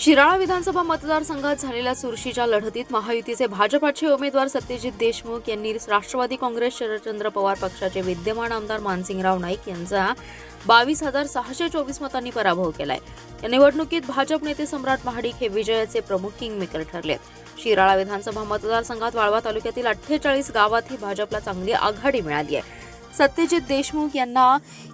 शिराळा विधानसभा मतदारसंघात झालेल्या चुरशीच्या लढतीत महायुतीचे भाजपाचे उमेदवार सत्यजित देशमुख यांनी राष्ट्रवादी काँग्रेस शरदचंद्र पवार पक्षाचे विद्यमान आमदार मानसिंगराव नाईक यांचा 22,624 मतांनी पराभव केलाय। या निवडणुकीत भाजप नेते सम्राट महाडिक हे विजयाचे प्रमुख किंगमेकर ठरलेत। शिराळा विधानसभा मतदारसंघात वाळवा तालुक्यातील 48 गावातही भाजपला चांगली आघाडी मिळाली आहे। सत्यजित देशमुख यांना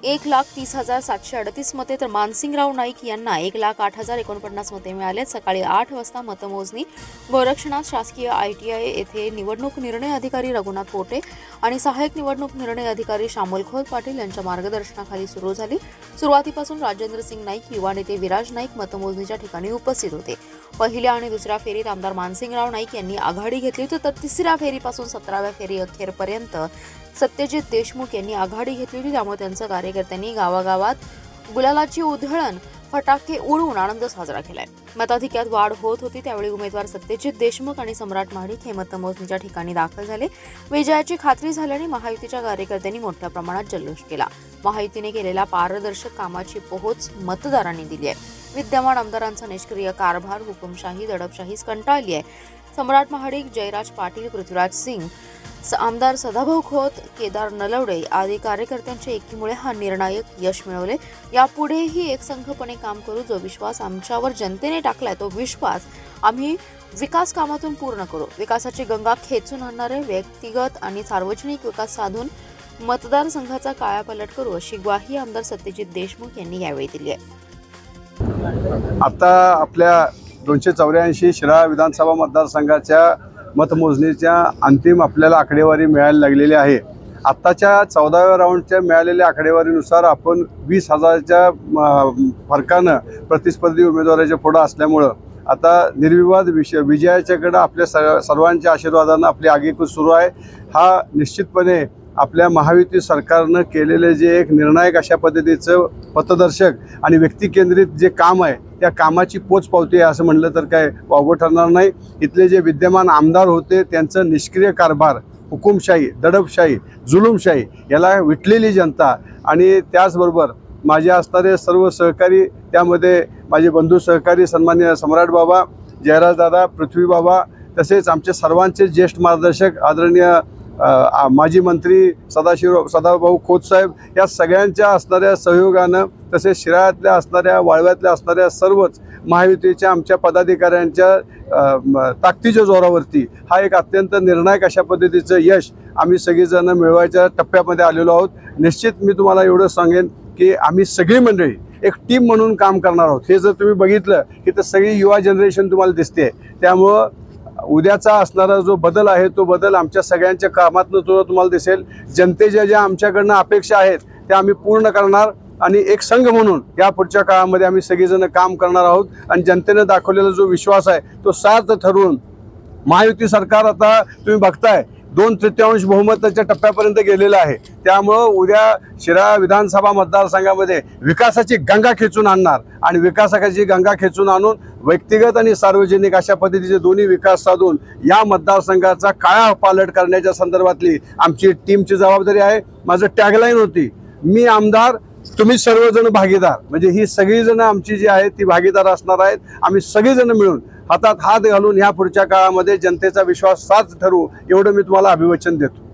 1,30,738 मते तर मानसिंगराव नाईक यांना 1,08,049 मते मिळाले। सकाळी 8 वाजता मतमोजणी गोरक्षनाथ शासकीय ITI येथे निवडणूक निर्णय अधिकारी रघुनाथ पोटे आणि सहाय्यक निवडणूक निर्णय अधिकारी श्यामल खोत पाटील यांच्या मार्गदर्शनाखाली सुरू झाली। सुरुवातीपासून राजेंद्र सिंग नाईक, युवा नेते विराज नाईक मतमोजणीच्या ठिकाणी उपस्थित होते। पहिल्या आणि दुसऱ्या फेरीत आमदार मानसिंगराव नाईक यांनी आघाडी घेतली होती, तर तिसऱ्या फेरीपासून 17व्या फेरी अखेरपर्यंत सत्यजित देशमुख यांनी आघाडी घेतली होती। त्यामुळे त्यांच्या कार्यकर्त्यांनी गावागावात गुलालाची उधळण, फटाके उडवून आनंद साजरा केलाय। मताधिक्यात वाढ होत होती त्यावेळी उमेदवार सत्यजित देशमुख आणि सम्राट महाडिक हे मतमोजणीच्या ठिकाणी दाखल झाले। विजयाची खात्री झाल्याने महायुतीच्या कार्यकर्त्यांनी मोठ्या प्रमाणात जल्लोष केला। महायुतीने केलेल्या पारदर्शक कामाची पोहोच मतदारांनी दिली आहे। विद्यमान आमदारांचा निष्क्रिय कारभार, हुकुमशाही, दडपशाहीच कंटाळली आहे। सम्राट महाडिक, जयराज पाटील, पृथ्वीराज सिंग, आमदार सदाभाऊ खोत, केदार नलवडे आदी कार्यकर्त्यांच्या एकीमुळे हा निर्णायक यश मिळवले। यापुढेही एकसंघपणे काम करू। जो विश्वास आमच्यावर जनतेने टाकलाय तो विश्वास आम्ही विकास कामातून पूर्ण करू। विकासाची गंगा खेचून आणणारे व्यक्तिगत आणि सार्वजनिक विकास साधून मतदारसंघाचा कायापालट करू, अशी ग्वाही आमदार सत्यजित देशमुख यांनी यावेळी दिली आहे। आता आपल्या 284 शिराळा विधानसभा मतदारसंघाच्या मतमोजणीच्या अंतिम आपल्याला आकडेवारी मिळायला लागलेली आहे। आत्ताच्या 14व्या राऊंडच्या मिळालेल्या आकडेवारीनुसार आपण 20,000च्या फरकानं प्रतिस्पर्धी उमेदवाराच्या पुढे असल्यामुळं आता निर्विवाद विजयाच्याकडे आपल्या सर्वांच्या आशीर्वादानं आपली आगेकूच सुरू आहे। हा निश्चितपणे आपल्या महायुती सरकारनं केलेले जे एक निर्णायक अशा पद्धतीचं पथदर्शक आणि व्यक्तिकेंद्रित जे काम आहे त्या कामाची पोचपावती आहे असं म्हणलं तर काय वावगं ठरणार नाही। इथले जे विद्यमान आमदार होते त्यांचं निष्क्रिय कारभार, हुकुमशाही, दडपशाही, जुलूमशाही याला विटलेली जनता आणि त्याचबरोबर माझे असणारे सर्व सहकारी, त्यामध्ये माझे बंधू सहकारी सन्माननीय सम्राट बाबा, जयराज दादा, पृथ्वी बाबा, तसेच आमचे सर्वांचे ज्येष्ठ मार्गदर्शक आदरणीय माजी मंत्री सदाभाऊ खोत साहेब, या सगळ्यांच्या असणाऱ्या सहयोगानं, तसेच शिराळ्यातल्या असणाऱ्या, वाळव्यातल्या असणाऱ्या सर्वच महायुतीच्या आमच्या पदाधिकाऱ्यांच्या ताकदीच्या जोरावरती हा एक अत्यंत निर्णायक अशा पद्धतीचं यश आम्ही सगळेजण मिळवायच्या टप्प्यामध्ये आलेलो आहोत। निश्चित मी तुम्हाला एवढं सांगेन की आम्ही सगळी मंडळी एक टीम म्हणून काम करणार आहोत। हे जर तुम्ही बघितलं की तर सगळी युवा जनरेशन तुम्हाला दिसते। त्यामुळं उद्याचा असणारा जो बदल आहे तो बदल आमच्या सगळ्यांच्या कामातनं तुम्हाला दिसेल। जनतेच्या ज्या आमच्याकडनं अपेक्षा आहेत त्या आम्ही पूर्ण करणार आणि एक संघ म्हणून या पुढच्या काळामध्ये आम्ही सगळेजण काम करणार आहोत आणि जनतेने दाखवलेला जो विश्वास आहे तो सार्थ ठरवून महायुती सरकार आता तुम्ही बघताय 2/3 बहुमताच्या टप्प्यापर्यंत गेलेलं आहे। त्यामुळं उद्या शिराळा विधानसभा मतदारसंघामध्ये विकासाची गंगा खेचून आणणार आणि विकासाची गंगा खेचून आणून व्यक्तिगत आणि सार्वजनिक अशा पद्धतीचे दोन्ही विकास साधून या मतदारसंघाचा कायापालट करण्याच्या संदर्भातली आमची टीमची जबाबदारी आहे। माझं टॅगलाईन होती, मी आमदार, तुम्ही सर्वजण भागीदार, म्हणजे ही सगळीजण आमची जी आहेत ती भागीदार असणार आहेत। आम्ही सगळीजण मिळून हातात हात घालून ह्या पुढच्या काळामध्ये जनतेचा विश्वास सार्थ ठरवू, एवढं मी तुम्हाला अभिवचन देतो।